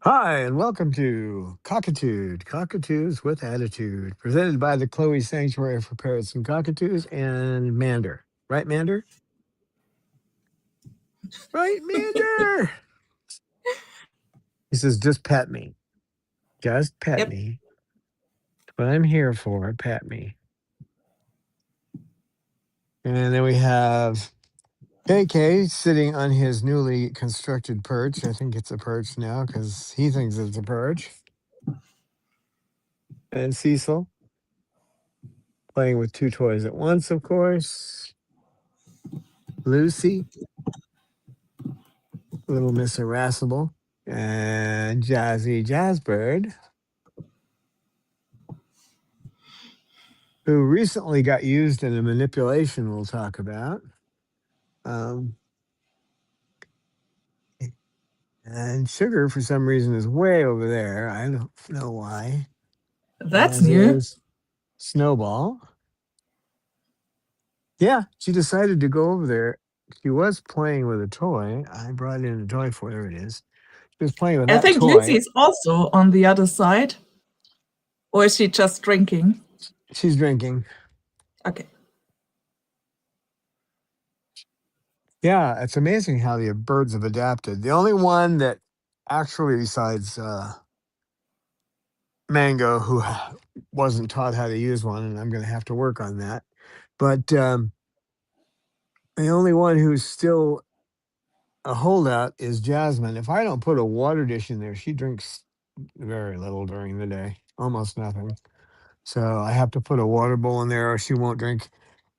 Hi, and welcome to Cockatoos with Attitude, presented by the Chloe Sanctuary for Parrots and Cockatoos and Mander. Right, Mander? Right, Mander! He says, just pet me. Just pet Yep. me. That's what I'm here for, pet me. And then we have KK sitting on his newly constructed perch. I think it's a perch now because he thinks it's a perch. And Cecil playing with two toys at once, of course. Lucy, Little Miss Irascible, and Jazzy Jazzbird, who recently got used in a manipulation we'll talk about. And Sugar, for some reason, is way over there. I don't know why. That's As new. is Snowball. Yeah, she decided to go over there. She was playing with a toy. I brought in a toy for her. It is. She was playing with I that think toy. Lucy's also on the other side. Or is she just drinking? She's drinking. Okay. Yeah, it's amazing how the birds have adapted. The only one that actually, besides Mango, who wasn't taught how to use one, and I'm going to have to work on that. But the only one who's still a holdout is Jasmine. If I don't put a water dish in there, she drinks very little during the day, almost nothing. So I have to put a water bowl in there, or she won't drink.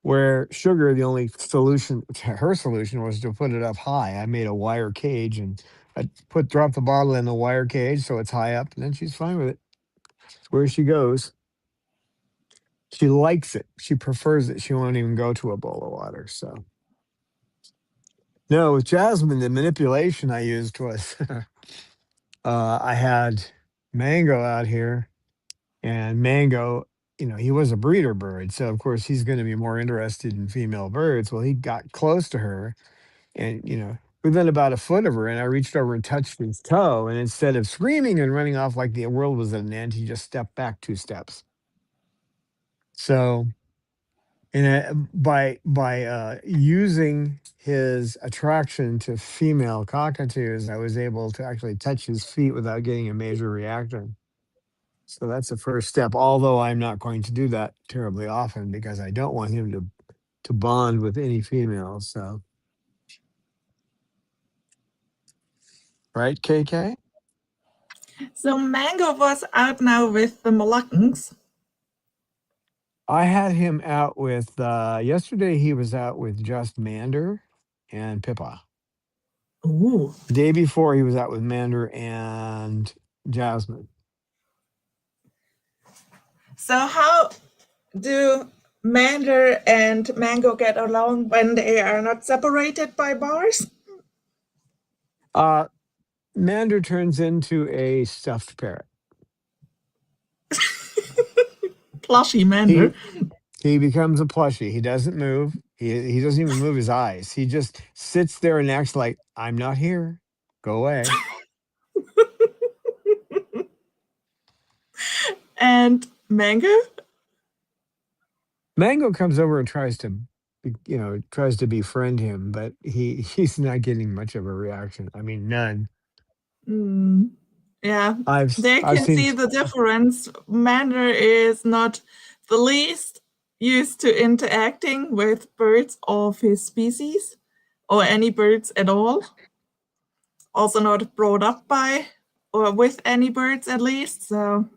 Where Sugar, the only solution, her solution was to put it up high. I made a wire cage and I drop the bottle in the wire cage so it's high up, and then she's fine with it. Where she goes, she likes it. She prefers it. She won't even go to a bowl of water. So, no, with Jasmine, the manipulation I used was I had Mango out here, and Mango, he was a breeder bird. So, of course, he's going to be more interested in female birds. Well, he got close to her and, within about a foot of her, and I reached over and touched his toe. And instead of screaming and running off like the world was at an end, he just stepped back 2 steps. So, and by using his attraction to female cockatoos, I was able to actually touch his feet without getting a major reaction. So that's the first step. Although I'm not going to do that terribly often because I don't want him to bond with any females. So, right, KK? So Mango was out now with the Moluccans. I had him out with yesterday. He was out with just Mander and Pippa. Ooh. The day before, he was out with Mander and Jasmine. So how do Mander and Mango get along when they are not separated by bars? Mander turns into a stuffed parrot. Plushy Mander. He becomes a plushie. He doesn't move. He doesn't even move his eyes. He just sits there and acts like, I'm not here. Go away. And Mango? Mango comes over and tries to befriend him, but he's not getting much of a reaction. I mean, none. Yeah, I've they can seen see the difference. Mander is not the least used to interacting with birds of his species or any birds at all. Also not brought up by or with any birds at least. So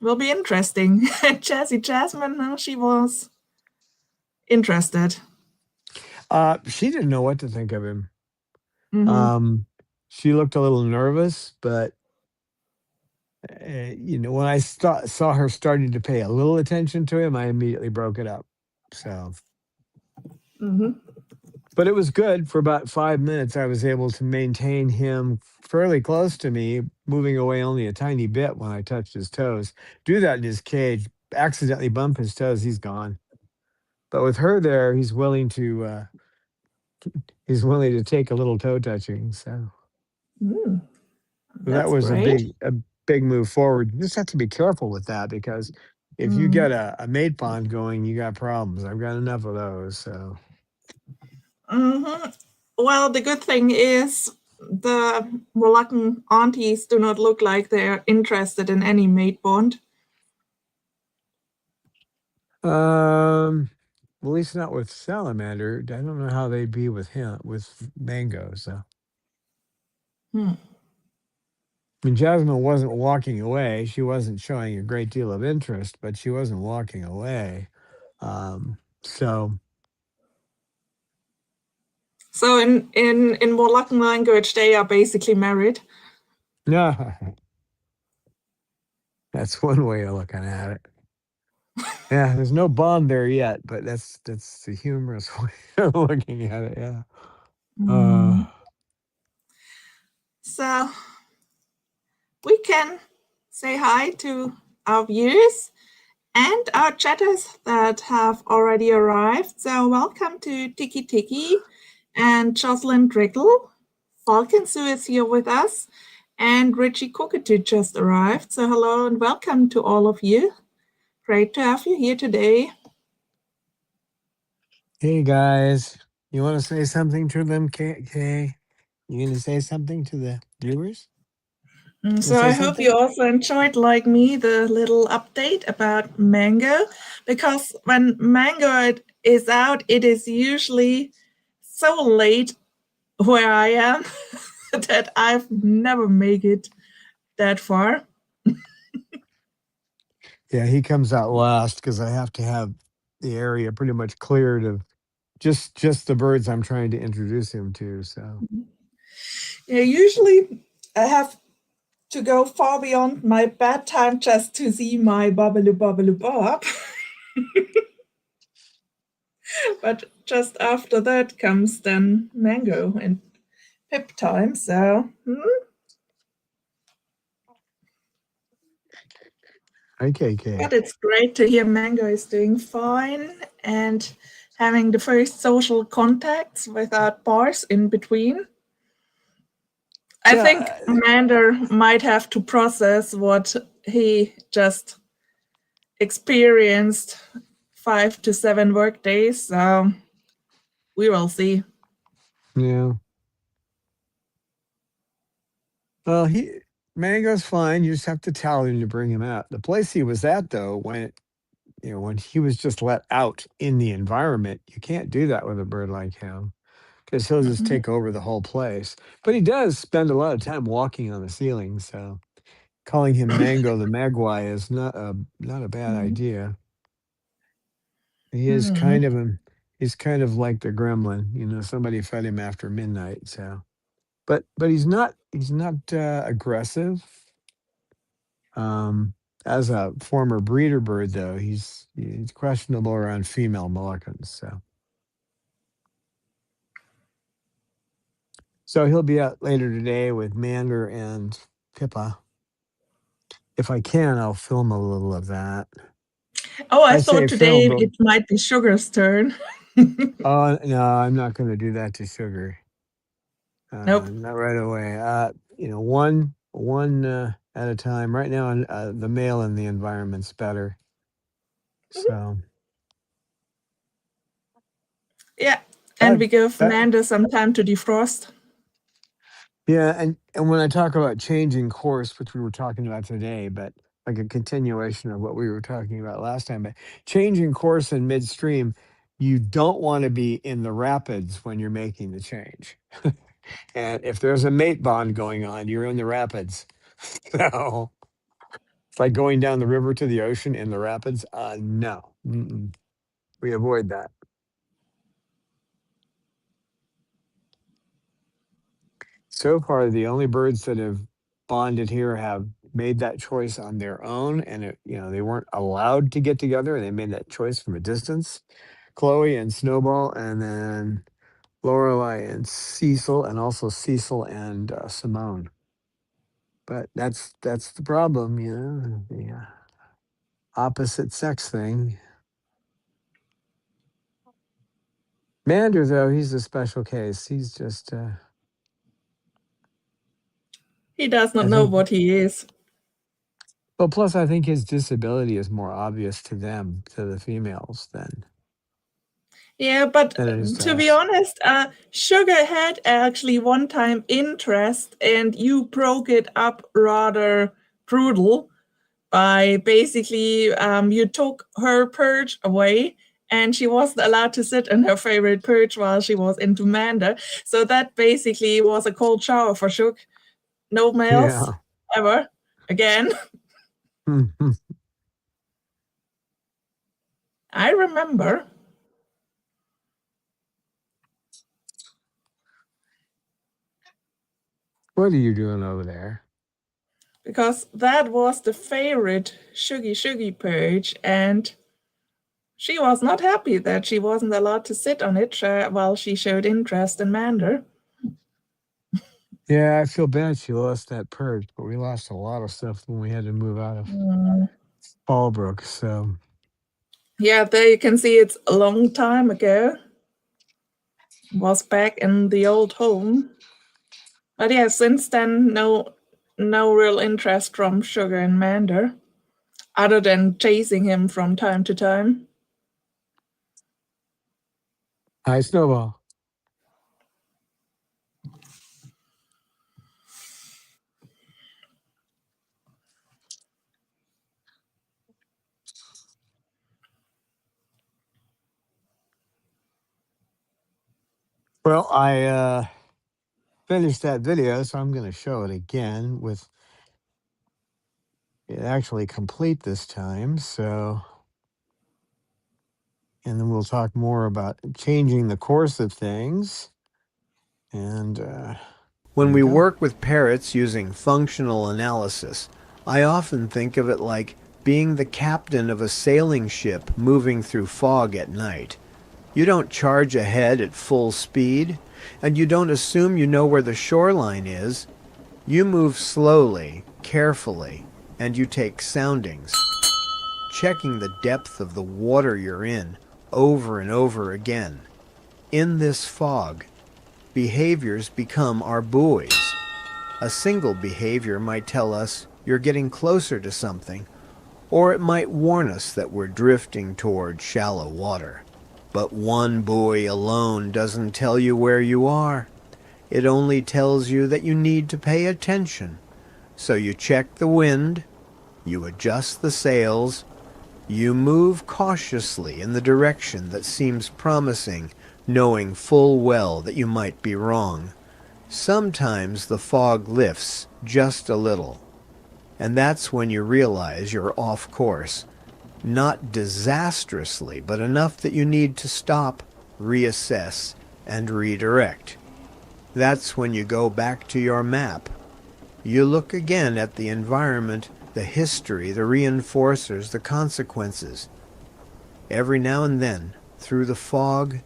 will be interesting. Jasmine, she was interested? She didn't know what to think of him. Mm-hmm. Um, she looked a little nervous, but when I saw her starting to pay a little attention to him, I immediately broke it up. So, Mm-hmm. but it was good for about 5 minutes. I was able to maintain him fairly close to me, moving away only a tiny bit when I touched his toes. Do that in his cage, accidentally bump his toes, he's gone. But with her there, he's willing to take a little toe touching. So Mm, that that's was great. a big move forward. You just have to be careful with that because if you Mm. get a mate bond going, you got problems. I've got enough of those. So Hmm. Well, the good thing is the Moluccan aunties do not look like they're interested in any mate bond. well, at least not with salamander. I don't know how they'd be with him with mango. So Hmm. I mean, Jasmine wasn't walking away. She wasn't showing a great deal of interest, but she wasn't walking away. So So in Moluccan language, they are basically married. yeah, that's one way of looking at it. Yeah, there's no bond there yet, but that's the humorous way of looking at it. Yeah. Uh, Mm. So we can say hi to our viewers and our chatters that have already arrived. So welcome to Tiki Tiki and Jocelyn Drickle. Falcon Sue is here with us, and Richie Cockatoo just arrived. So hello and welcome to all of you. Great to have you here today. hey guys, you want to say something to them, Kay? You gonna say something to the viewers? You So say I hope you something? also enjoyed, like me, the little update about mango, because when mango is out, it is usually so late where I am that I've never made it that far. Yeah, he comes out last because I have to have the area pretty much cleared of just the birds I'm trying to introduce him to. So Yeah, usually I have to go far beyond my bedtime just to see my Babaloo Babaloo Bob. But just after that comes then Mango and Pip time. So, okay, Kay. but it's great to hear Mango is doing fine and having the first social contacts without bars in between. I think Yeah, Mander might have to process what he just experienced 5 to 7 work days. So we will see. yeah. Well, he Mango's fine. You just have to tell him to bring him out. The place he was at, though, when he was just let out in the environment, you can't do that with a bird like him because he'll just Mhm. take over the whole place. But he does spend a lot of time walking on the ceiling, so calling him Mango the Magpie is not a bad Mhm. idea. He is Mhm. he's kind of like the gremlin, somebody fed him after midnight. So, but he's not aggressive. As a former breeder bird, though, he's questionable around female Moluccans. So he'll be out later today with Mander and Pippa. If I can, I'll film a little of that. Oh, I I say thought film, today but it might be Sugar's turn. oh no, I'm not going to do that to Sugar. Nope. Not right away. One at a time. Right now, the male in the environment's better. So Yeah. And that we give that Manda some time to defrost. yeah, and when I talk about changing course, which we were talking about today, but like a continuation of what we were talking about last time, but changing course in midstream, you don't want to be in the rapids when you're making the change. And if there's a mate bond going on, you're in the rapids. So it's like going down the river to the ocean in the rapids. No, we avoid that. So far, the only birds that have bonded here have made that choice on their own, and they weren't allowed to get together. They made that choice from a distance. Chloe and Snowball, and then Lorelei and Cecil, and also Cecil and Simone. But that's the problem, the opposite sex thing. Mander, though, he's a special case. He's just, He does not I know think. what he is. Well, plus, I think his disability is more obvious to them, to the females, Yeah, but than it is to to be us. honest, Sugar had actually one time interest, and you broke it up rather brutal by basically you took her perch away, and she wasn't allowed to sit in her favorite perch while she was into Mander. So that basically was a cold shower for Shug. No males Yeah. ever again. I remember What are you doing over there? because that was the favorite Shuggy perch, and she was not happy that she wasn't allowed to sit on it while she showed interest in Mander. Yeah, I feel bad she lost that perch, but we lost a lot of stuff when we had to move out of Fallbrook. So, Yeah, there you can see it's a long time ago. Was back in the old home. But yeah, since then, no real interest from Sugar and Mander, other than chasing him from time to time. hi, Snowball. Well, I finished that video, so I'm going to show it again with it actually complete this time. So, and then we'll talk more about changing the course of things. And When here we we go. work with parrots using functional analysis, I often think of it like being the captain of a sailing ship moving through fog at night. You don't charge ahead at full speed, and you don't assume you know where the shoreline is. You move slowly, carefully, and you take soundings, checking the depth of the water you're in over and over again. In this fog, behaviors become our buoys. A single behavior might tell us you're getting closer to something, or it might warn us that we're drifting toward shallow water. But one buoy alone doesn't tell you where you are. It only tells you that you need to pay attention. So you check the wind, you adjust the sails, you move cautiously in the direction that seems promising, knowing full well that you might be wrong. Sometimes the fog lifts just a little, and that's when you realize you're off course. Not disastrously, but enough that you need to stop, reassess, and redirect. That's when you go back to your map. You look again at the environment, the history, the reinforcers, the consequences. Every now and then, through the fog,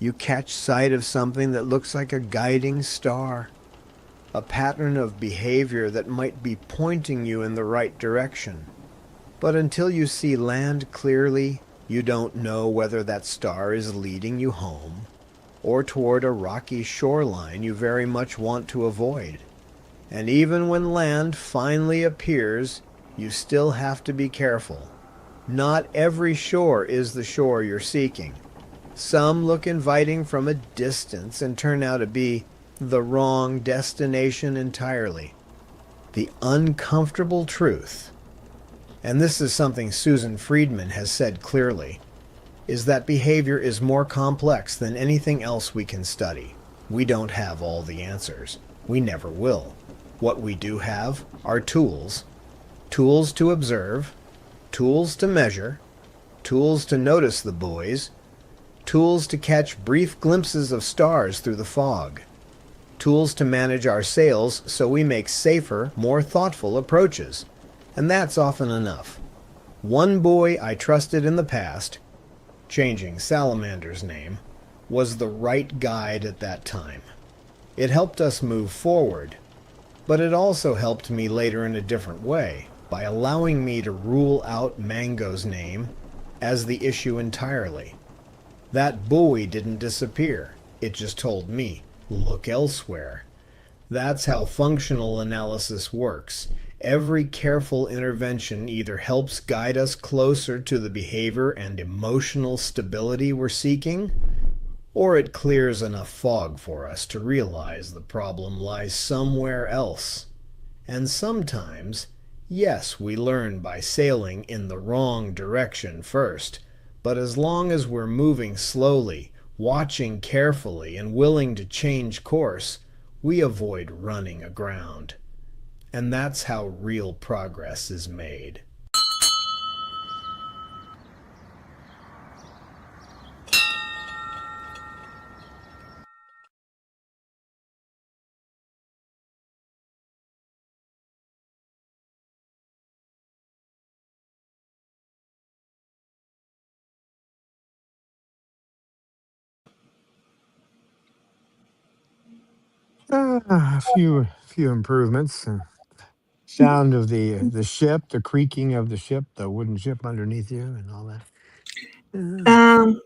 you catch sight of something that looks like a guiding star, a pattern of behavior that might be pointing you in the right direction. But until you see land clearly, you don't know whether that star is leading you home or toward a rocky shoreline you very much want to avoid. And even when land finally appears, you still have to be careful. Not every shore is the shore you're seeking. Some look inviting from a distance and turn out to be the wrong destination entirely. The uncomfortable truth, and this is something Susan Friedman has said clearly, is that behavior is more complex than anything else we can study. We don't have all the answers. We never will. What we do have are tools. Tools to observe, tools to measure, tools to notice the buoys, tools to catch brief glimpses of stars through the fog, tools to manage our sails so we make safer, more thoughtful approaches. And that's often enough. One buoy I trusted in the past, changing Salamander's name, was the right guide at that time. It helped us move forward, but it also helped me later in a different way by allowing me to rule out Mango's name as the issue entirely. That buoy didn't disappear. It just told me, look elsewhere. That's how functional analysis works. Every careful intervention either helps guide us closer to the behavior and emotional stability we're seeking, or it clears enough fog for us to realize the problem lies somewhere else. And sometimes, yes, we learn by sailing in the wrong direction first, but as long as we're moving slowly, watching carefully, and willing to change course, we avoid running aground. And that's how real progress is made. A few improvements. Sound of the ship, the creaking of the ship, the wooden ship underneath you, and all that. Um,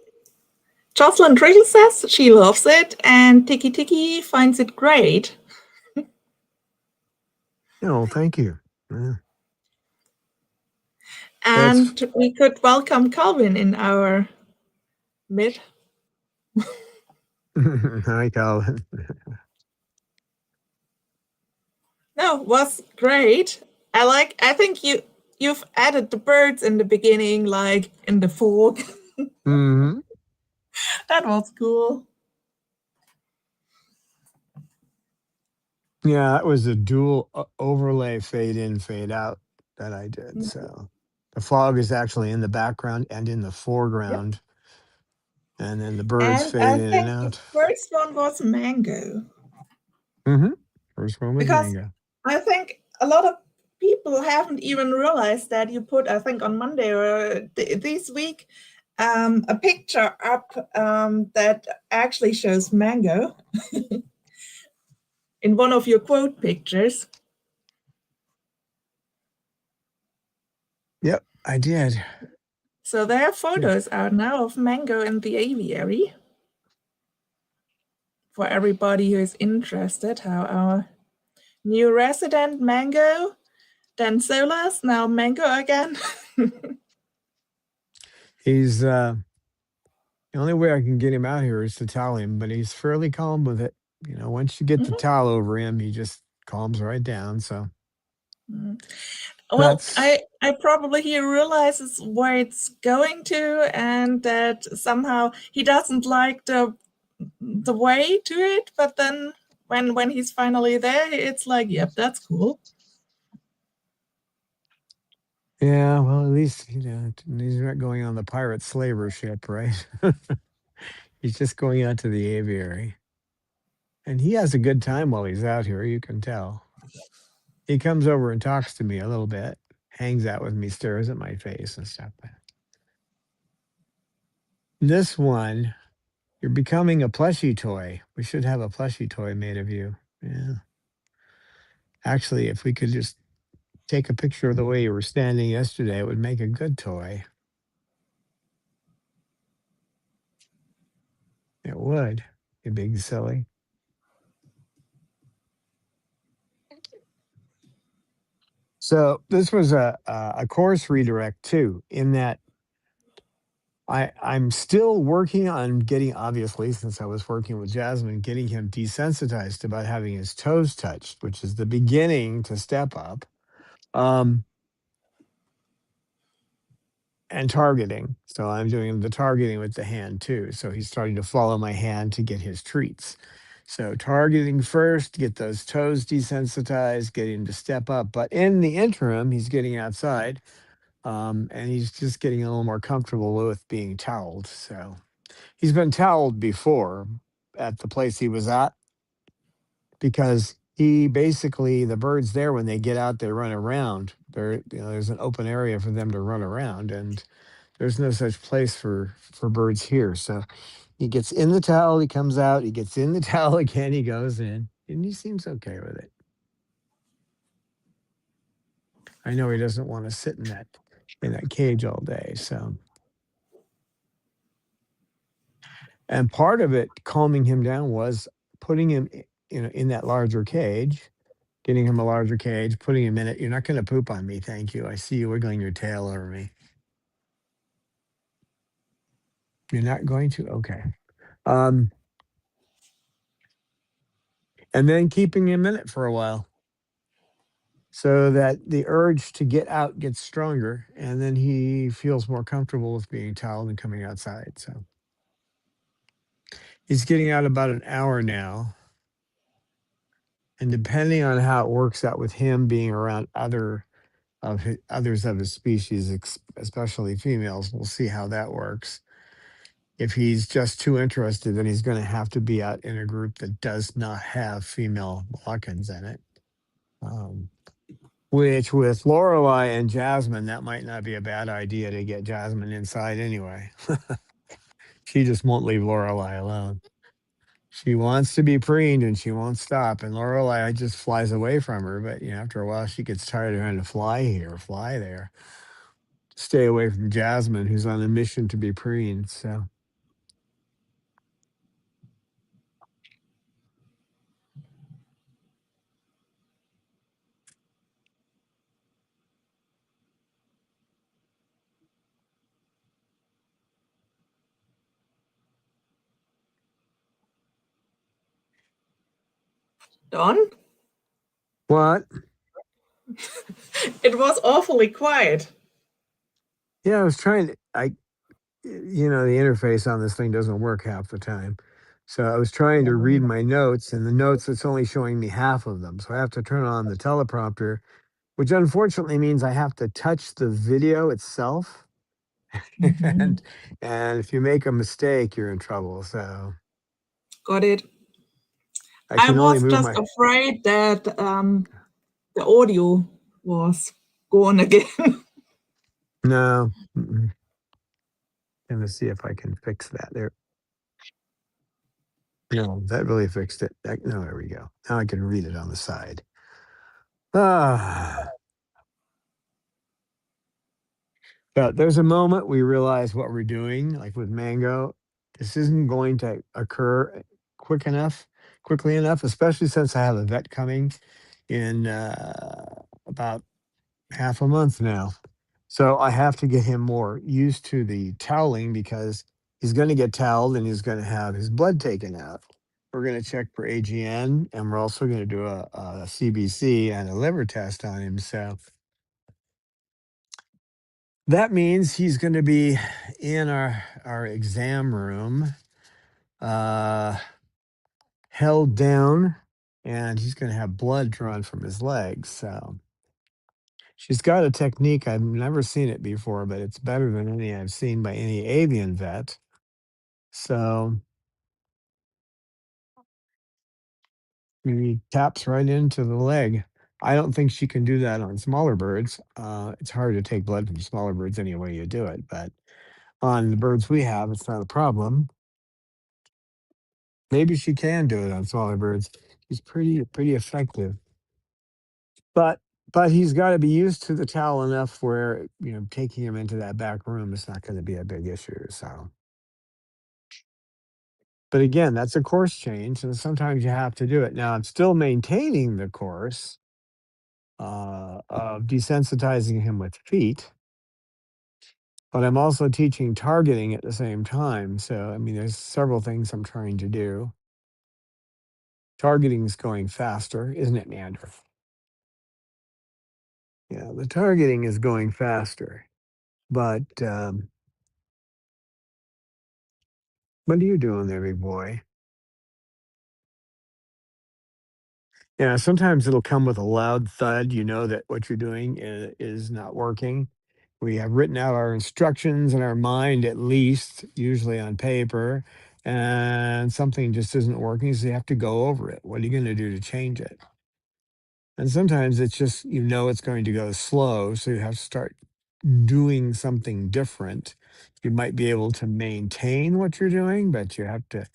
Jocelyn Trill says she loves it, and Tiki Tiki finds it great. Oh, thank you. Yeah, that's And we could welcome Calvin in our mid. hi, Colin. No, was great. I think you've added the birds in the beginning, like in the fog. Hmm. That was cool. Yeah, that was a dual overlay fade in, fade out that I did. So the fog is actually in the background and in the Yep. foreground, and then the birds And fade I in and think the out. first one was mango. Hmm. First one was Because mango. I think a lot of people haven't even realized that you put, I think on Monday or this week, a picture up that actually shows mango in one of your quote pictures. Yep, I did. So there are Yeah. photos out now of mango in the aviary for everybody who is interested. How our new resident Mango, then Solas, now Mango again. He's the only way I can get him out here is to towel him, but he's fairly calm with it. Once you get the Mhm. towel over him, he just calms right down. So Mm. Well, that's I probably he realizes where it's going to, and that somehow he doesn't like the way to it. But then when he's finally there, it's like, yep, that's cool. yeah. Well, at least he's not going on the pirate slaver ship, right? He's just going out to the aviary, and he has a good time while he's out here. You can tell. He comes over and talks to me a little bit, hangs out with me, stares at my face and stuff. This one, you're becoming a plushie toy. We should have a plushie toy made of you. Yeah. Actually, if we could just take a picture of the way you were standing yesterday, it would make a good toy. It would. You big silly. So this was a course redirect too, in that I'm still working on getting, obviously, since I was working with Jasmine, getting him desensitized about having his toes touched, which is the beginning to step up. Um, and targeting. So I'm doing the targeting with the hand too. So he's starting to follow my hand to get his treats. So targeting first, get those toes desensitized, get him to step up. But in the interim, he's getting outside, and he's just getting a little more comfortable with being toweled. So he's been toweled before at the place he was at, because he basically, the birds there, when they get out, they run around. There's an open area for them to run around, and there's no such place for birds here. So he gets in the towel, he comes out, he gets in the towel again, he goes in, and he seems okay with it. I know he doesn't want to sit in that cage all day. So, and part of it calming him down was putting him, in that larger cage, getting him a larger cage, putting him in it. You're not going to poop on me, thank you. I see you wiggling your tail over me. You're not going to? Okay. And then keeping him in it for a while so that the urge to get out gets stronger, and then he feels more comfortable with being toweled and coming outside. So he's getting out about an hour now. And depending on how it works out with him being around others of his species, especially females, we'll see how that works. If he's just too interested, then he's going to have to be out in a group that does not have female Moluccans in it. Which with Lorelei and Jasmine, that might not be a bad idea to get Jasmine inside anyway. She just won't leave Lorelei alone. She wants to be preened and she won't stop. And Lorelei just flies away from her. But after a while, she gets tired of trying to fly here, fly there. Stay away from Jasmine, who's on a mission to be preened. So. Don? What? It was awfully quiet. Yeah, I was trying to. The interface on this thing doesn't work half the time. So I was trying to read my notes, and the notes, it's only showing me half of them. So I have to turn on the teleprompter, which unfortunately means I have to touch the video itself. and if you make a mistake, you're in trouble. So Got it. I I can only was move just my. afraid that the audio was gone again. No. Let me see if I can fix that. There. No, that really fixed it. No, there we go. Now I can read it on the side. Ah. But there's a moment we realize what we're doing, like with Mango. This isn't going to occur quickly enough, especially since I have a vet coming in about half a month now. So I have to get him more used to the toweling because he's going to get toweled and he's going to have his blood taken out. We're going to check for AGN, and we're also going to do a CBC and a liver test on him. So that means he's going to be in our exam room, held down, and he's going to have blood drawn from his legs. So she's got a technique. I've never seen it before, but it's better than any I've seen by any avian vet. So he taps right into the leg. I don't think she can do that on smaller birds. It's hard to take blood from smaller birds any way you do it, but on the birds we have, it's not a problem. Maybe she can do it on smaller birds. She's pretty effective. But he's got to be used to the towel enough where taking him into that back room is not going to be a big issue. So, but again, that's a course change, and sometimes you have to do it. Now I'm still maintaining the course of desensitizing him with feet, but I'm also teaching targeting at the same time. So I mean, there's several things I'm trying to do. Targeting is going faster, isn't it, Neander? Yeah, the targeting is going faster. But what are you doing there, big boy? Yeah, sometimes it'll come with a loud thud. You know that what you're doing is not working. We have written out our instructions in our mind, at least, usually on paper. and something just isn't working, so you have to go over it. What are you going to do to change it? And sometimes it's just, it's going to go slow, so you have to start doing something different. You might be able to maintain what you're doing, but you have to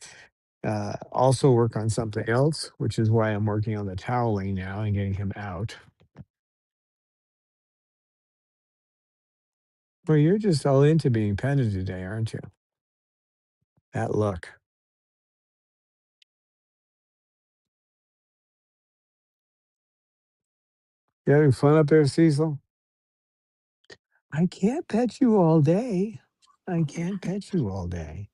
also work on something else, which is why I'm working on the toweling now and getting him out. Well, you're just all into being petted today, aren't you? That look. You having fun up there, Cecil? I can't pet you all day. I can't pet you all day.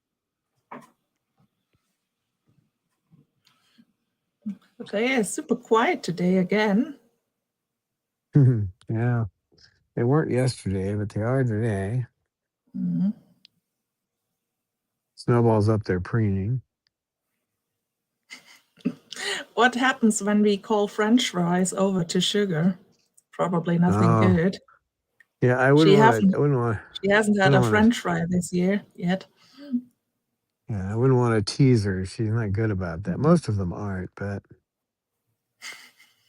But they are super quiet today again. Yeah. They weren't yesterday, but they are today. Mm. Snowball's up there preening. What happens when we call French fries over to Sugar? Probably nothing Oh, good. yeah. I She wouldn't want to. haven't. I wouldn't want. She hasn't I had don't a want to. French fry this year yet. Yeah, I wouldn't want to tease her. She's not good about that. Mm. Most of them aren't, but.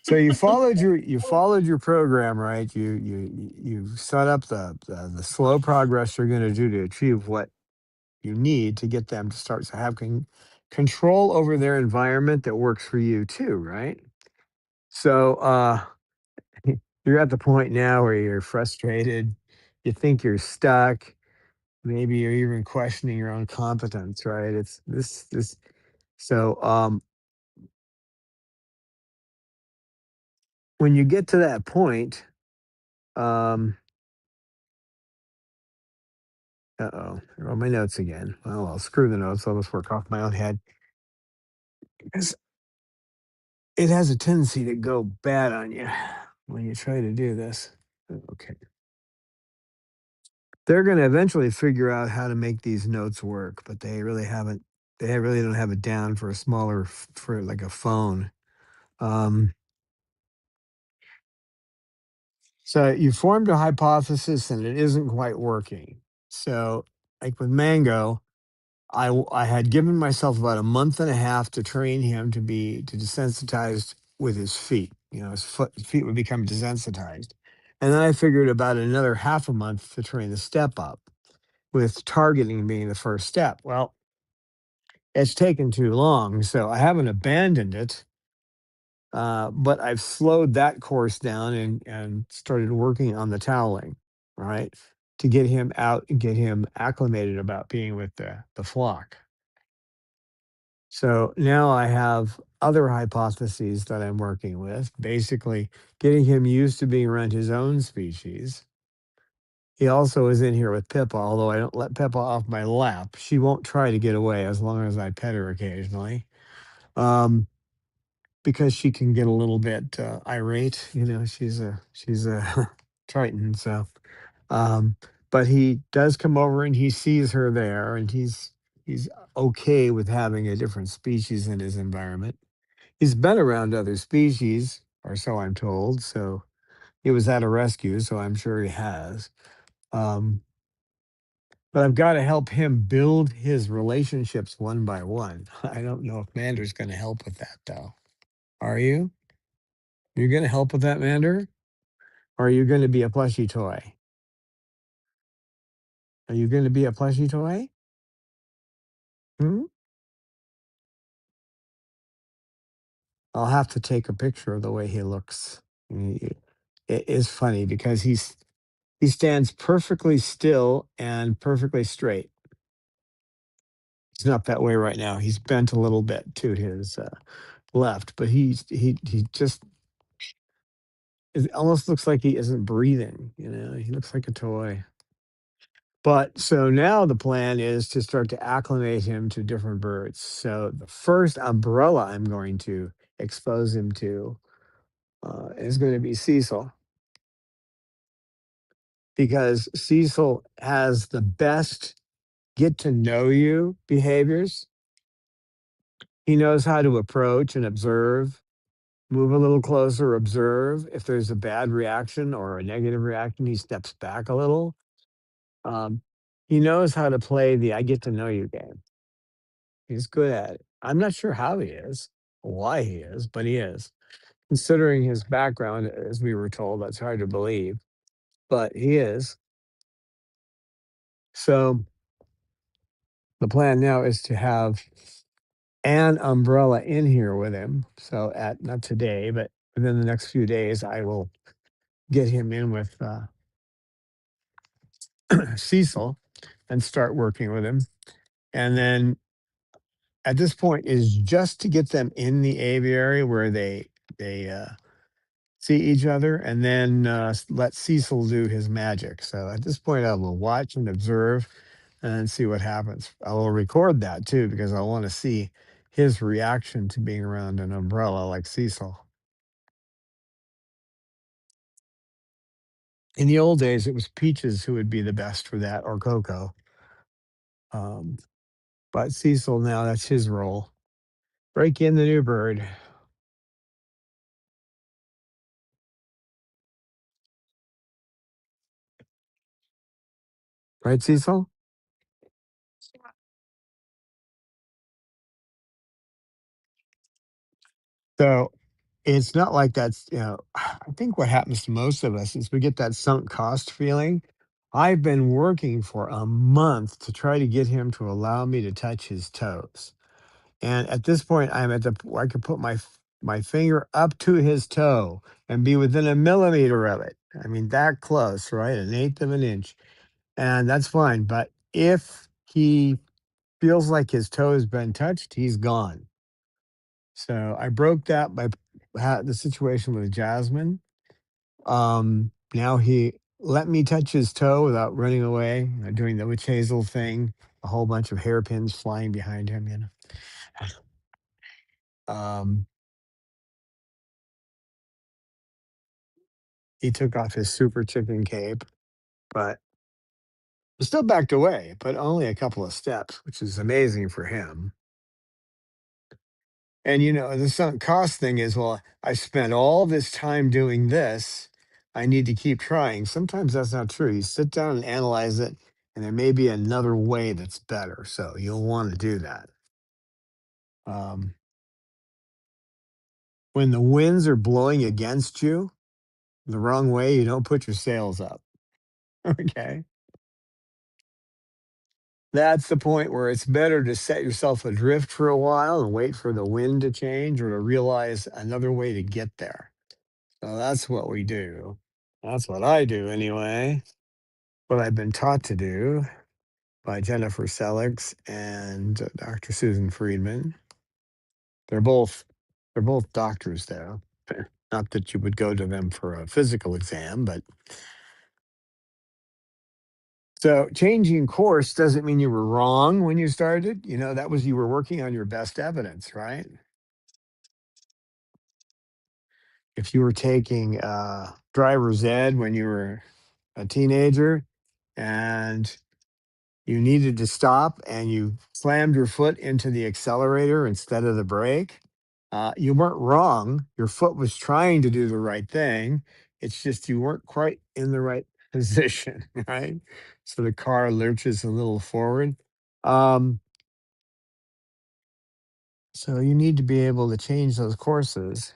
So you followed your program, right? You set up the slow progress you're going to do to achieve what you need to get them to start to have control over their environment that works for you too, right? So you're at the point now where you're frustrated, you think you're stuck, maybe you're even questioning your own competence, right? It's this. So when you get to that point, um, uh-oh, I wrote my notes again. Well, I'll screw the notes. I'll just work off my own head. Because it has a tendency to go bad on you when you try to do this. Okay. They're going to eventually figure out how to make these notes work, but they really haven't. They really don't have it down for a smaller, for like a phone. Um, so you formed a hypothesis and it isn't quite working. So, like with Mango, I had given myself about a month and a half to train him to desensitized with his feet. His feet would become desensitized, and then I figured about another half a month to train the step up, with targeting being the first step. Well, it's taken too long, so I haven't abandoned it, but I've slowed that course down and started working on the toweling, right, to get him out and get him acclimated about being with the flock. So now I have other hypotheses that I'm working with, basically getting him used to being around his own species. He also is in here with Pippa, although I don't let Pippa off my lap. She won't try to get away as long as I pet her occasionally, because she can get a little bit irate. She's a Triton, so. Um, but he does come over and he sees her there, and he's okay with having a different species in his environment. He's been around other species, or so I'm told. So he was at a rescue, so I'm sure he has. Um, but I've got to help him build his relationships one by one. I don't know if Mander's going to help with that, though. Are you? You're going to help with that, Mander? Or are you going to be a plushy toy? Are you going to be a plushy toy? Hmm? I'll have to take a picture of the way he looks. It is funny because he stands perfectly still and perfectly straight. He's not that way right now. He's bent a little bit to his left, but he just, it almost looks like he isn't breathing. He looks like a toy. But so now the plan is to start to acclimate him to different birds. So the first umbrella I'm going to expose him to is going to be Cecil, because Cecil has the best get to know you behaviors. He knows how to approach and observe, move a little closer, observe. If there's a bad reaction or a negative reaction, he steps back a little. Um, he knows how to play the I get to know you game. He's good at it. I'm not sure how he is, or why he is, but he is. Considering his background, as we were told, that's hard to believe, but he is. So the plan now is to have an umbrella in here with him. So at not today, but within the next few days, I will get him in with Cecil and start working with him. And then at this point is just to get them in the aviary where they see each other, and then let Cecil do his magic. So at this point, I will watch and observe and see what happens. I will record that too because I want to see his reaction to being around an umbrella like Cecil. In the old days, it was Peaches who would be the best for that, or Coco. Um, but Cecil now, that's his role. Break in the new bird. Right, Cecil? So it's not like that's, I think what happens to most of us is we get that sunk cost feeling. I've been working for a month to try to get him to allow me to touch his toes. And at this point, I'm at I could put my finger up to his toe and be within a millimeter of it. I mean, that close, right? An eighth of an inch. And that's fine. But if he feels like his toe has been touched, he's gone. So I broke that by the situation with Jasmine. Now he let me touch his toe without running away, doing the witch hazel thing, a whole bunch of hairpins flying behind him, Um, he took off his super chicken cape, but still backed away, but only a couple of steps, which is amazing for him. And the sunk cost thing is, well, I spent all this time doing this. I need to keep trying. Sometimes that's not true. You sit down and analyze it, and there may be another way that's better. So you'll want to do that. Um, when the winds are blowing against you the wrong way, you don't put your sails up. Okay. That's the point where it's better to set yourself adrift for a while and wait for the wind to change or to realize another way to get there. So that's what we do. That's what I do anyway. What I've been taught to do by Jennifer Sellex and Dr. Susan Friedman. They're both they're both doctors though. Not that you would go to them for a physical exam, but so changing course doesn't mean you were wrong when you started. That was you were working on your best evidence, right? If you were taking driver's ed when you were a teenager and you needed to stop and you slammed your foot into the accelerator instead of the brake, you weren't wrong. Your foot was trying to do the right thing. It's just you weren't quite in the right position, right? So the car lurches a little forward. Um, so you need to be able to change those courses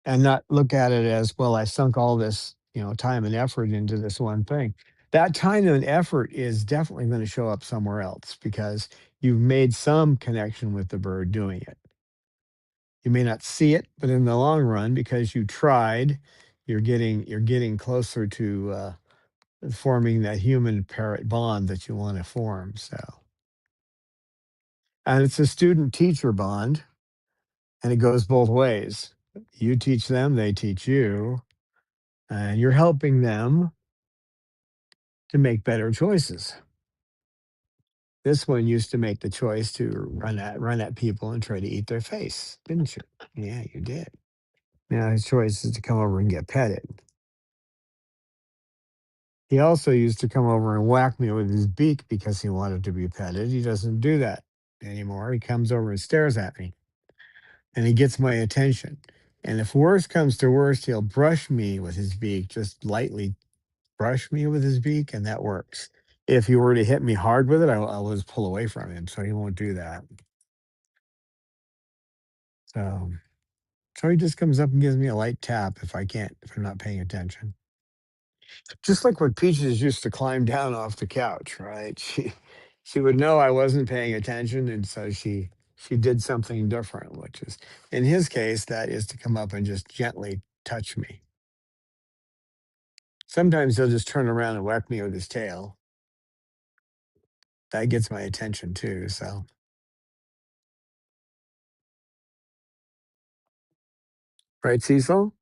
and not look at it as, well, I sunk all this, time and effort into this one thing. That time and effort is definitely going to show up somewhere else because you've made some connection with the bird doing it. You may not see it, but in the long run, because you tried, you're getting closer to forming that human parrot bond that you want to form. So, and it's a student teacher bond, and it goes both ways. You teach them, they teach you, and you're helping them to make better choices. This one used to make the choice to run at people and try to eat their face, didn't you? Yeah, you did. Now his choice is to come over and get petted. He also used to come over and whack me with his beak because he wanted to be petted. He doesn't do that anymore. He comes over and stares at me and he gets my attention. And if worst comes to worst, he'll brush me with his beak, just lightly brush me with his beak, and that works. if he were to hit me hard with it, I'll just pull away from him. So he won't do that. So, so he just comes up and gives me a light tap if I'm not paying attention. Just like when Peaches used to climb down off the couch, right? She would know I wasn't paying attention, and so she did something different, which is in his case, that is to come up and just gently touch me. Sometimes he'll just turn around and whack me with his tail. That gets my attention too. So right, Cecil?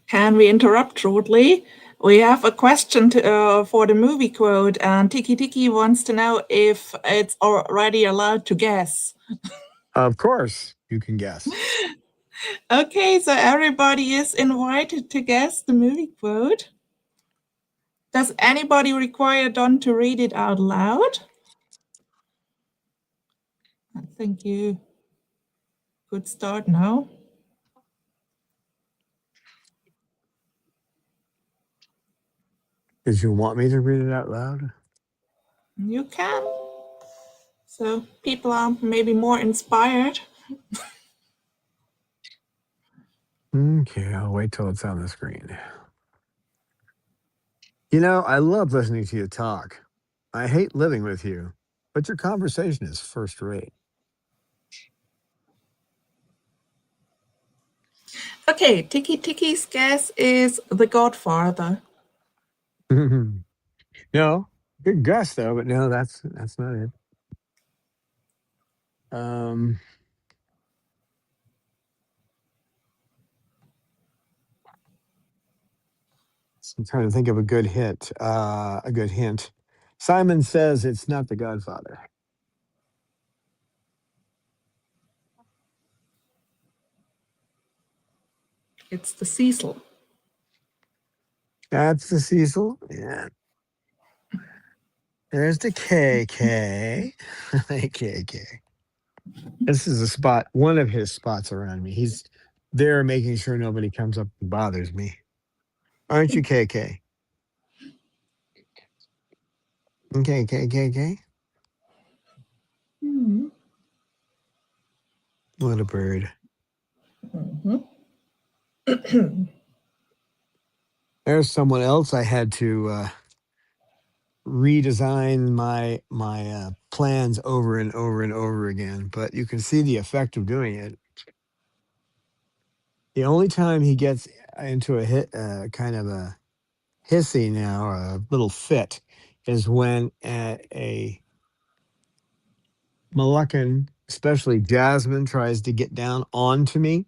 Can we interrupt shortly? We have a question for the movie quote, and Tiki Tiki wants to know if it's already allowed to guess. Of course, you can guess. Okay, so everybody is invited to guess the movie quote. Does anybody require Don to read it out loud? I think you could start now. Did you want me to read it out loud? You can. So people are maybe more inspired. Okay, I'll wait till it's on the screen. I love listening to you talk. I hate living with you, but your conversation is first rate. Okay, Tiki Tiki's guess is The Godfather. No, good guess though, but no, that's not it. Um, I'm trying to think of a good hit, a good hint. Simon says it's not The Godfather. It's the Cecil. That's the Cecil. Yeah. There's the KK. KK. This is a spot, one of his spots around me. He's there making sure nobody comes up and bothers me. Aren't you, KK? Okay, KK. Mm-hmm. What a bird. There's someone else I had to redesign my plans over and over and over again, but you can see the effect of doing it. The only time he gets into a hit, kind of a hissy now, or a little fit, is when a Moluccan, especially Jasmine, tries to get down onto me.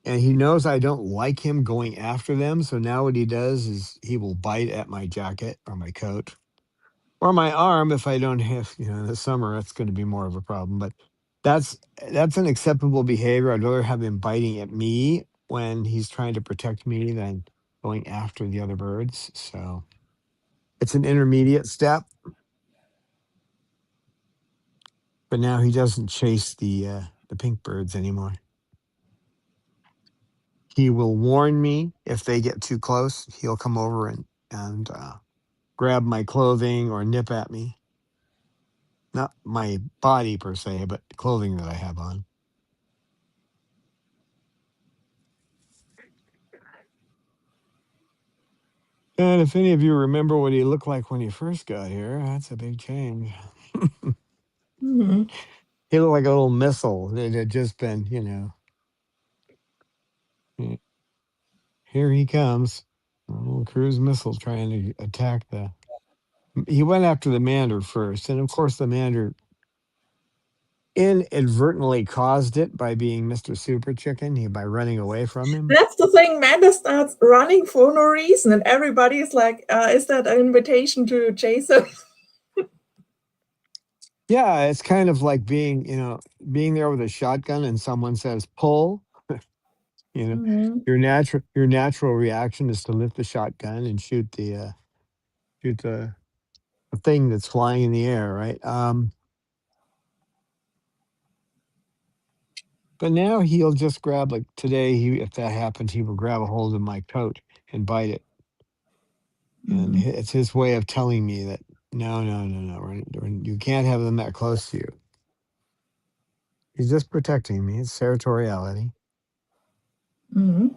And he knows I don't like him going after them. So now what he does is he will bite at my jacket or my coat or my arm if I don't have, in the summer, that's going to be more of a problem. But that's that's an acceptable behavior. I'd rather have him biting at me when he's trying to protect me than going after the other birds. So it's an intermediate step. But now he doesn't chase the pink birds anymore. He will warn me if they get too close. He'll come over and grab my clothing or nip at me. Not my body per se, but the clothing that I have on. And if any of you remember what he looked like when he first got here, that's a big change. Mm-hmm. He looked like a little missile that had just been, here he comes. A little cruise missile trying to attack the. He went after the Mander first, and of course the Mander inadvertently caused it by being Mr. Super Chicken, by running away from him. That's the thing. Manda starts running for no reason, and everybody is like, "Is that an invitation to chase him?" Yeah, it's kind of like being there with a shotgun and someone says pull. You know, Mm-hmm. your natural reaction is to lift the shotgun and shoot the thing that's flying in the air, right? But now he'll just grab, like today, if that happened, he would grab a hold of my coat and bite it. And Mm. it's his way of telling me that no, no, no, no, you can't have them that close to you. He's just protecting me. It's territoriality. Mm.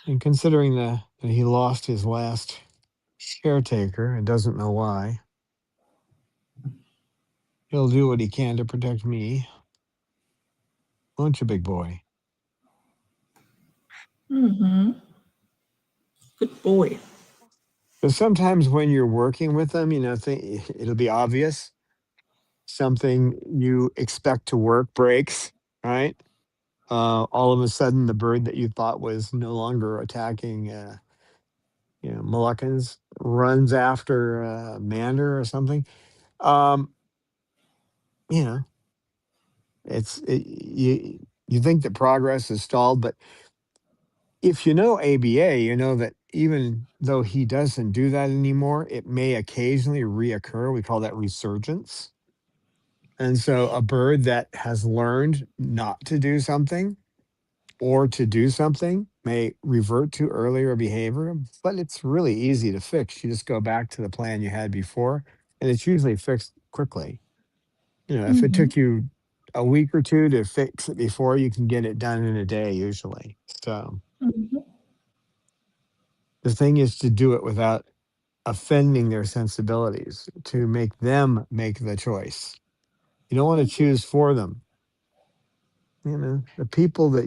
And considering that he lost his last caretaker and doesn't know why, he'll do what he can to protect me. Won't you, big boy? Mm-hmm. Good boy. But sometimes when you're working with them, it'll be obvious. Something you expect to work breaks, right? All of a sudden, the bird that you thought was no longer attacking, Moluccans runs after Mander or something. Um, you know, you think that progress is stalled, but if you know ABA, you know that even though he doesn't do that anymore, it may occasionally reoccur. We call that resurgence. And so a bird that has learned not to do something or to do something may revert to earlier behavior, but it's really easy to fix. You just go back to the plan you had before, and it's usually fixed quickly. If it Mm-hmm. took you a week or two to fix it before, you can get it done in a day usually. So Mm-hmm. the thing is to do it without offending their sensibilities, to make them make the choice. You don't want to choose for them. The people that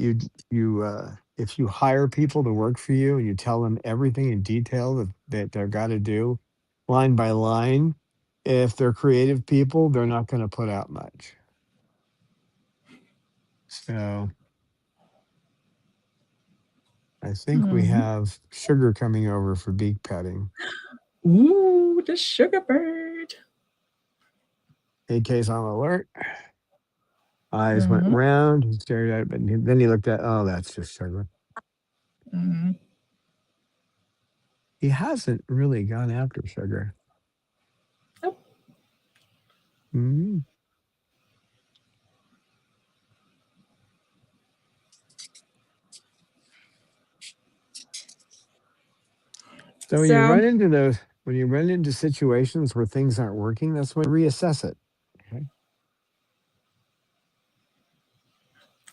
if you hire people to work for you and you tell them everything in detail that they've got to do line by line, if they're creative people, they're not going to put out much. So I think we Mm-hmm. have Sugar coming over for beak petting. Ooh, the sugar bird. In case I'm alert, eyes went Mm-hmm. round, he stared at it, but then he looked at, oh, that's just Sugar. Mm-hmm. He hasn't really gone after Sugar. Oh. Mhm. So So when you run into situations where things aren't working, that's when you reassess it. Okay.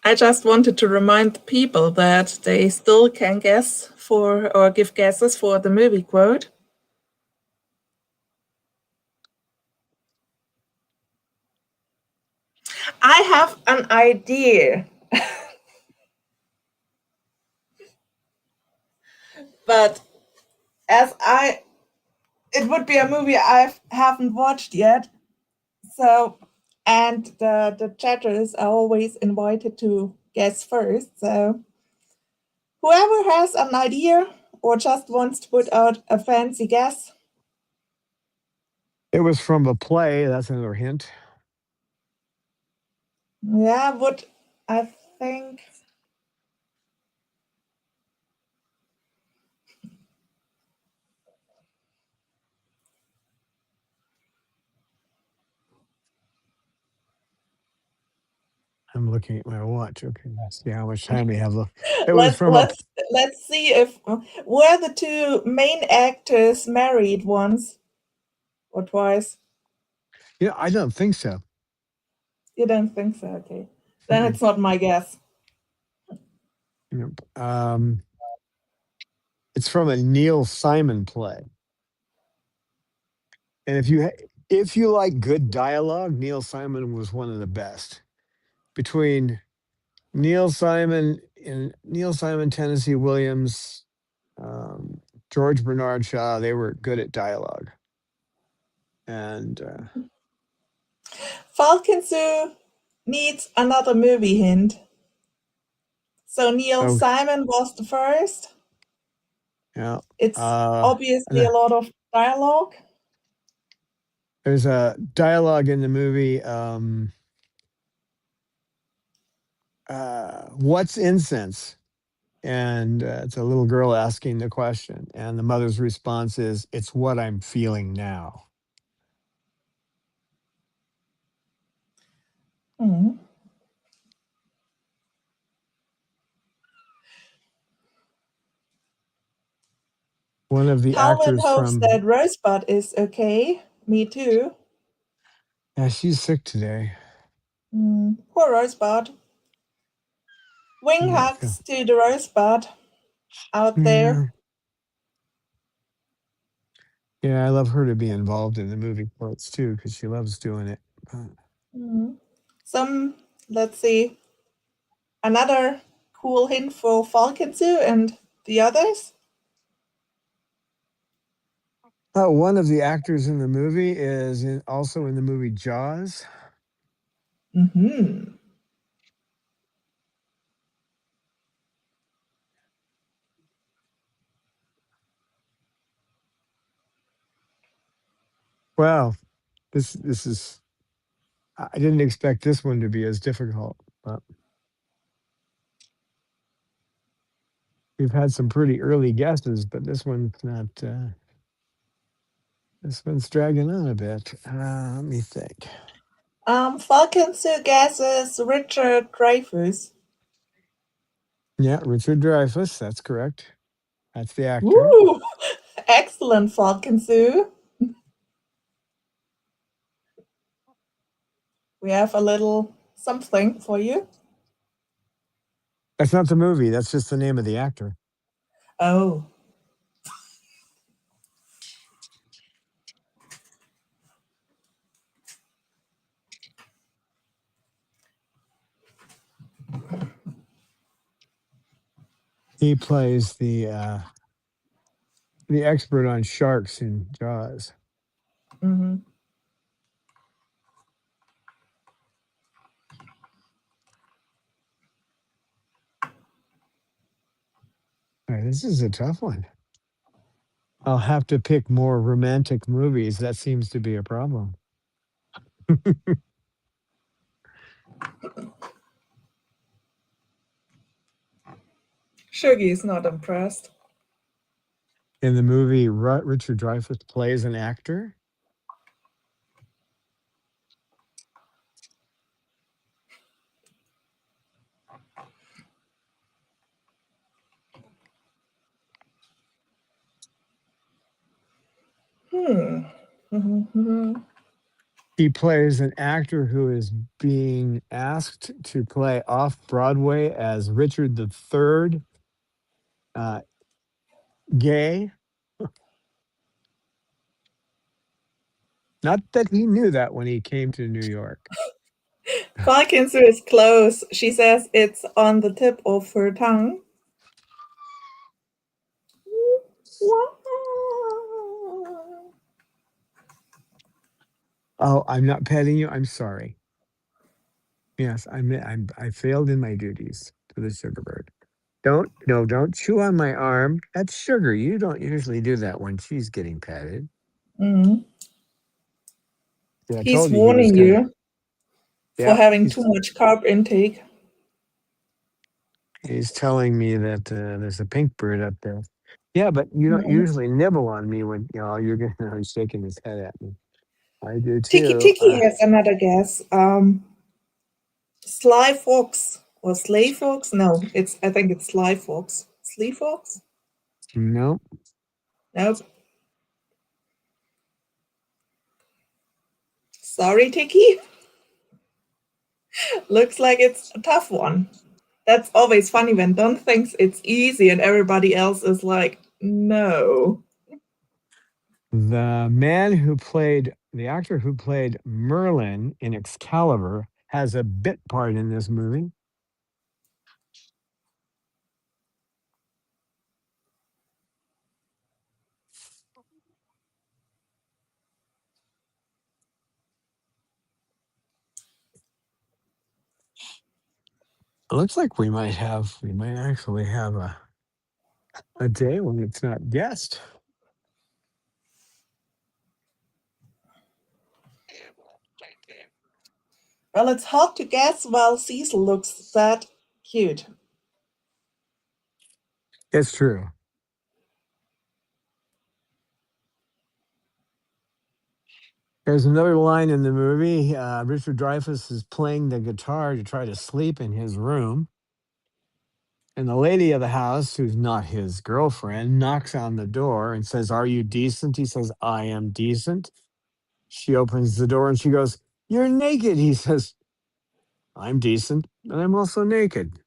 I just wanted to remind the people that they still can guess for or give guesses for the movie quote. I have an idea, but as it would be a movie I haven't watched yet. So, and the chatters are always invited to guess first. So, whoever has an idea or just wants to put out a fancy guess, It was from a play. That's another hint. yeah, would I think. I'm looking at my watch. Okay, let's see how much time we have left. It was let's from a. let's let's see if were the two main actors married once or twice. I don't think so. You don't think so? Okay, then Mm-mm. it's not my guess. Nope. It's from a Neil Simon play, and if you like good dialogue, Neil Simon was one of the best. Between Neil Simon, Tennessee Williams, um, George Bernard Shaw, they were good at dialogue. And Falcon Zoo needs another movie hint. So Neil oh Simon was the first. yeah, It's uh, and obviously a lot of dialogue. there's a dialogue in the movie. What's incense? And it's a little girl asking the question, and the mother's response is, "It's what I'm feeling now." Mhm. One of the Calvin actors hopes from that Rosebud is okay. Me too. yeah, she's sick today. Poor Rosebud. Wing Yeah, hugs to the Rosebud out yeah, there. yeah. I love her to be involved in the movie parts too because she loves doing it. Mm. Some, let's see, another cool hint for Falcon Zoo and the others. One of the actors in the movie is also in the movie Jaws. Mm-hmm. Wow, this is. I didn't expect this one to be as difficult, but we've had some pretty early guesses, but this one's not. This one's dragging on a bit. Let me think. Falcon Zoo guesses Richard Dreyfuss. Yeah, Richard Dreyfuss. That's correct. That's the actor. Woo! Excellent, Falcon Zoo. We have a little something for you. That's not the movie. That's just the name of the actor. Oh. He plays the expert on sharks in Jaws. Mm-hmm. All right, this is a tough one. I'll have to pick more romantic movies. That seems to be a problem. Shuggy is not impressed. In the movie, Richard Dreyfuss plays an actor. Mm-hmm. He plays an actor who is being asked to play off Broadway as Richard III, uh, gay. Not that he knew that when he came to New York. Falcon Zoo is close. She says it's on the tip of her tongue. Oh, I'm not petting you. I'm sorry. Yes, I failed in my duties to the sugar bird. Don't chew on my arm. That's sugar. You don't usually do that when she's getting petted. Mm. Yeah, I He's told you he was warning kind of. you for Yeah, having too much carb intake. he's telling me that there's a pink bird up there. Yeah, but you don't Mm. usually nibble on me when you're gonna he's shaking his head at me. I do Tiki too. Tiki has another guess. Sly Fox or Slay Fox? No, I think it's Sly Fox. Sly Fox? No, Nope. Sorry, Tiki. Looks like it's a tough one. That's always funny when Don thinks it's easy and everybody else is like, no. the actor who played Merlin in Excalibur has a bit part in this movie. It looks like we might actually have a day when it's not guessed. Well, it's hard to guess while Cecil looks that cute. It's true. There's another line in the movie. Richard Dreyfuss is playing the guitar to try to sleep in his room. And the lady of the house, who's not his girlfriend, knocks on the door and says, "Are you decent?" He says, "I am decent." She opens the door and she goes, "You're naked." He says, "I'm decent, and I'm also naked."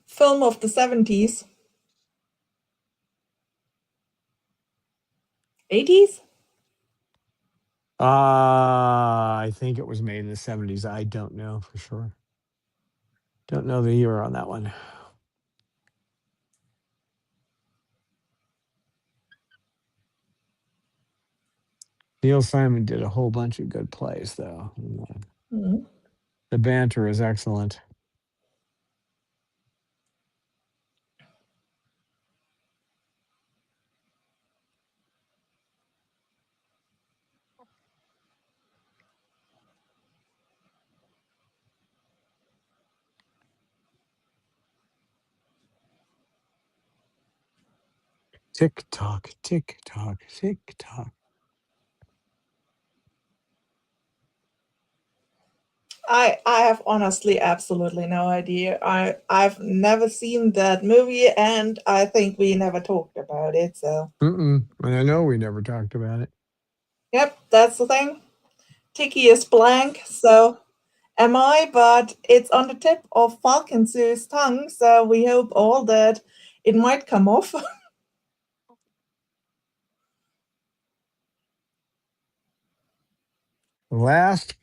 Film of the 70s, 80s? I think it was made in the 70s. I don't know for sure. Don't know the year on that one. Neil Simon did a whole bunch of good plays, though. Mm. The banter is excellent. Tick tock, tick tock, tick tock. I have honestly absolutely no idea. I've never seen that movie, and I think we never talked about it. So, And I know we never talked about it. yep, that's the thing. Tiki is blank, so am I, but it's on the tip of Falconsu's tongue, so we hope all that it might come off.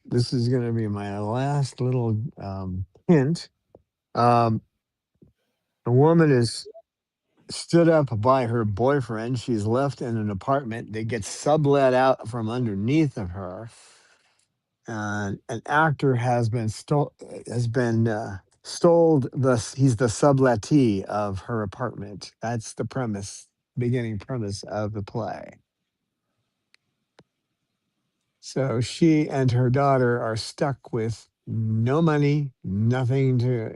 This is going to be my last little hint. Um, a woman is stood up by her boyfriend. She's left in an apartment that gets sublet out from underneath of her. An actor has been stole the he's the sublettee of her apartment. That's the beginning premise of the play. So she and her daughter are stuck with no money, nothing to,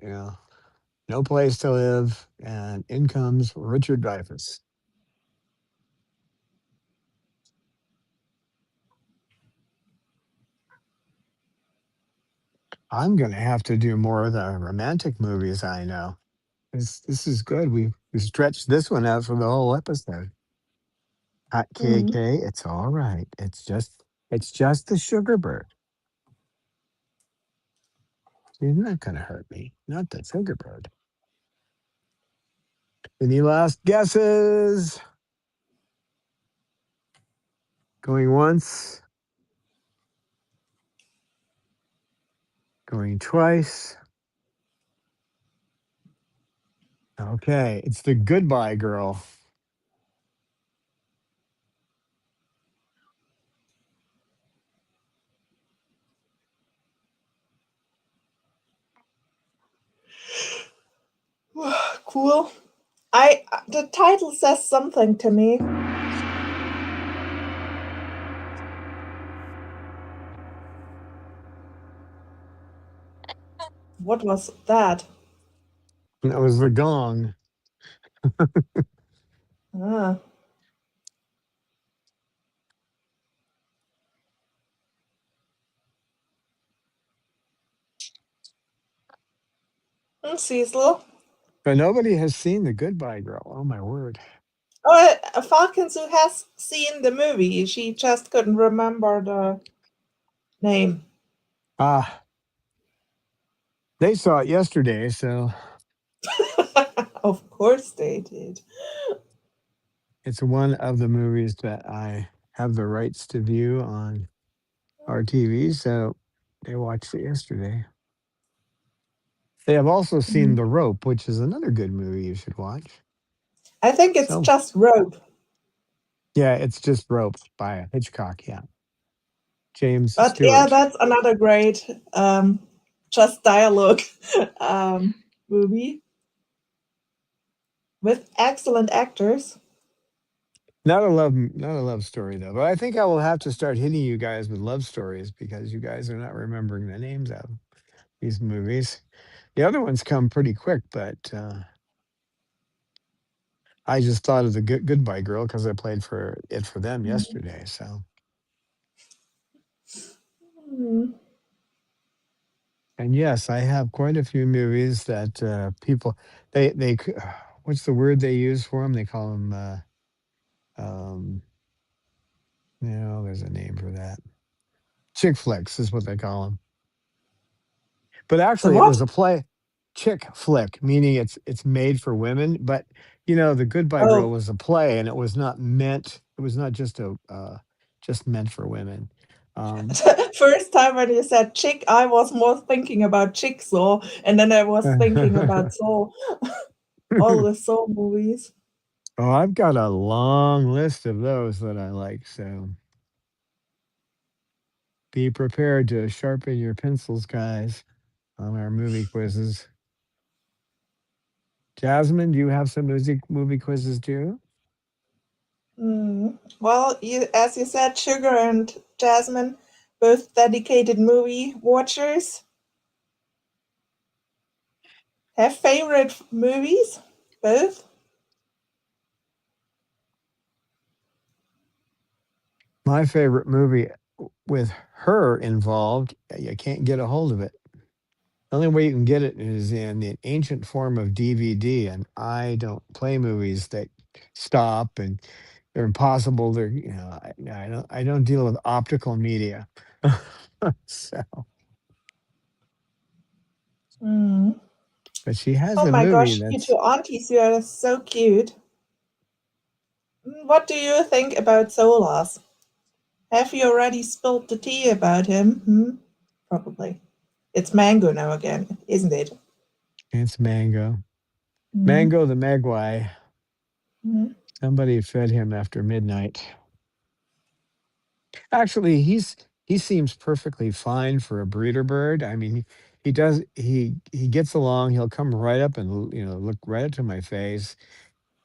no place to live, and in comes Richard Dreyfuss. I'm going to have to do more of the romantic movies I know. This is good. We stretched this one out for the whole episode. Hot Mhm. KK, it's all right. It's just the sugar bird. She's not going to hurt me. Not the sugar bird. Any last guesses? Going once, going twice. Okay, it's the Goodbye Girl. Cool. I the title says something to me. What was that? That was the gong. Ah, Cecil. But nobody has seen the Goodbye Girl. Oh my word. Oh, Falconsu has seen the movie. She just couldn't remember the name. Ah, they saw it yesterday, so Of course they did. it's one of the movies that I have the rights to view on our TV. So they watched it yesterday. They have also seen Mhm. The Rope, which is another good movie you should watch. I think it's So just Rope. yeah, it's just Rope by Hitchcock. Yeah, James But yeah, Stewart. that's another great just dialogue um, movie with excellent actors. Not a love story though. But I think I will have to start hitting you guys with love stories because you guys are not remembering the names of these movies. The other ones come pretty quick, but I just thought of the Goodbye Girl because I played for it for them Mhm. yesterday. So Hmm. And yes, I have quite a few movies that people what's the word they use for them? They call them um, no, there's a name for that. Chick flicks is what they call them. But The actually, it was what? a play, chick flick, meaning it's made for women. But The Goodbye Girl Oh, was a play, and it was not meant. It was not just meant for women. Um, first time when you said chick, I was more thinking about Jigsaw, and then I was thinking about Saw, all the Saw movies. Oh, I've got a long list of those that I like. So be prepared to sharpen your pencils, guys, on our movie quizzes. Jasmine, do you have some movie quizzes too? Well, as you said, Sugar and Jasmine, both dedicated movie watchers, have favorite movies, both. My favorite movie with her involved, you can't get a hold of it. The only way you can get it is in the ancient form of DVD, and I don't play movies that stop and they're impossible. I don't deal with optical media. So, Mm. but she has Oh a my movie gosh, you two that's aunties, you are so cute. What do you think about Solas? Have you already spilled the tea about him? Probably. It's Mango now again, isn't it? it's Mango. Mm. Mango the Magpie. Mm. Somebody fed him after midnight. Actually, he seems perfectly fine for a breeder bird. I mean, he gets along. He'll come right up and look right up to my face.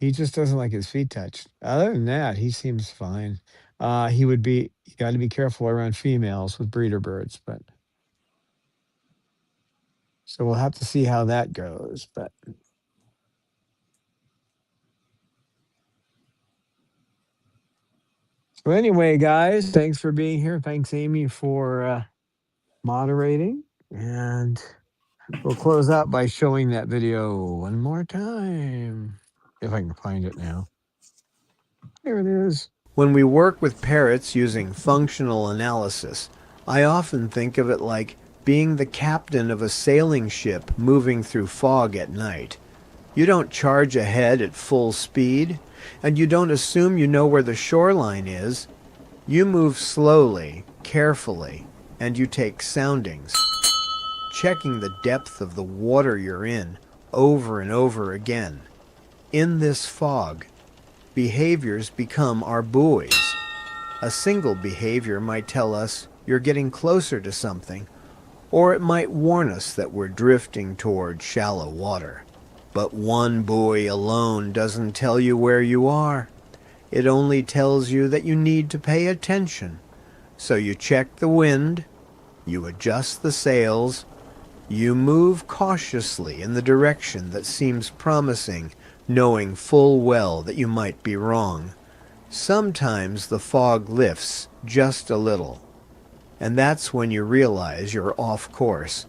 He just doesn't like his feet touched. Other than that, he seems fine. You got to be careful around females with breeder birds, but so we'll have to see how that goes. But so anyway, guys, thanks for being here. Thanks, Amy, for moderating, and we'll close out by showing that video one more time, if I can find it now. There it is. When we work with parrots using functional analysis, I often think of it like being the captain of a sailing ship moving through fog at night. You don't charge ahead at full speed, and you don't assume you know where the shoreline is. You move slowly, carefully, and you take soundings, checking the depth of the water you're in over and over again. In this fog, behaviors become our buoys. A single behavior might tell us you're getting closer to something, or it might warn us that we're drifting toward shallow water. But one buoy alone doesn't tell you where you are. It only tells you that you need to pay attention. So you check the wind, you adjust the sails, you move cautiously in the direction that seems promising, knowing full well that you might be wrong. Sometimes the fog lifts just a little, and that's when you realize you're off course.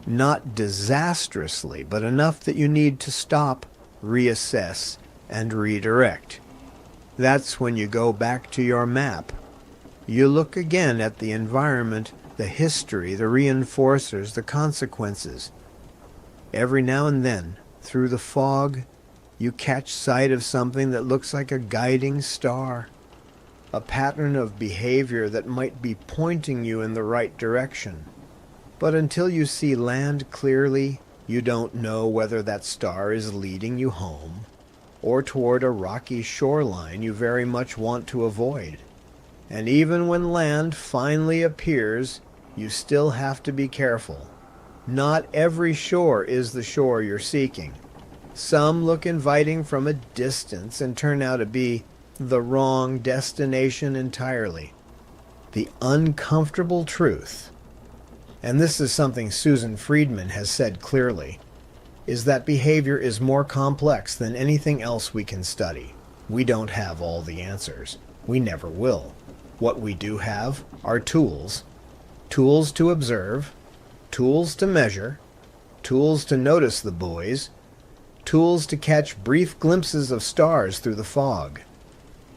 Not disastrously, but enough that you need to stop, reassess, and redirect. That's when you go back to your map. You look again at the environment, the history, the reinforcers, the consequences. Every now and then, through the fog, you catch sight of something that looks like a guiding star, a pattern of behavior that might be pointing you in the right direction. But until you see land clearly, you don't know whether that star is leading you home or toward a rocky shoreline you very much want to avoid. And even when land finally appears, you still have to be careful. Not every shore is the shore you're seeking. Some look inviting from a distance and turn out to be the wrong destination entirely. The uncomfortable truth, and this is something Susan Friedman has said clearly, is that behavior is more complex than anything else we can study. We don't have all the answers. We never will. What we do have are tools. Tools to observe, Tools to measure, tools to notice the buoys, tools to catch brief glimpses of stars through the fog,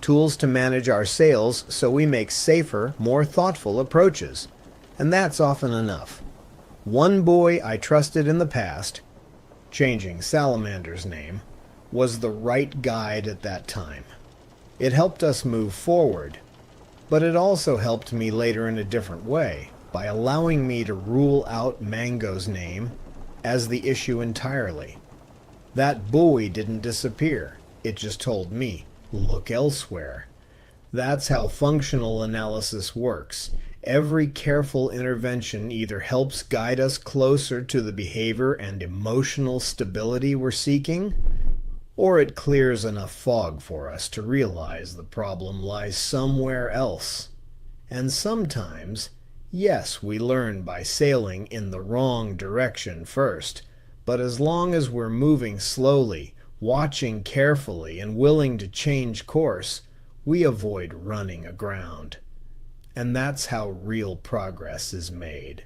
tools to manage our sails so we make safer, more thoughtful approaches. And that's often enough. One buoy I trusted in the past, changing Salamander's name, was the right guide at that time. It helped us move forward, but it also helped me later in a different way by allowing me to rule out Mango's name as the issue entirely. That buoy didn't disappear. It just told me, look elsewhere. That's how functional analysis works. Every careful intervention either helps guide us closer to the behavior and emotional stability we're seeking, or it clears enough fog for us to realize the problem lies somewhere else. And sometimes, yes, we learn by sailing in the wrong direction first, but as long as we're moving slowly, watching carefully, and willing to change course, we avoid running aground. And that's how real progress is made.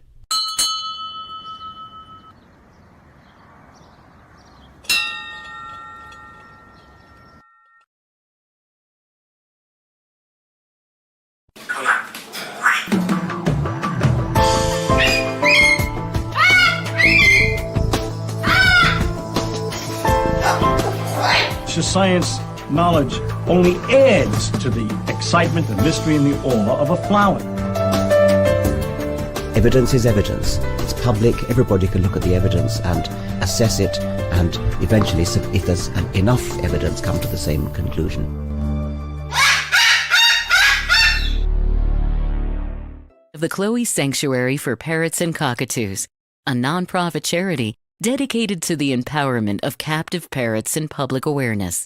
Science knowledge only adds to the excitement, the mystery, and the awe of a flower. Evidence is evidence. It's public. Everybody can look at the evidence and assess it, and eventually, if there's enough evidence, come to the same conclusion. The Chloe Sanctuary for Parrots and Cockatoos, a nonprofit charity dedicated to the empowerment of captive parrots and public awareness.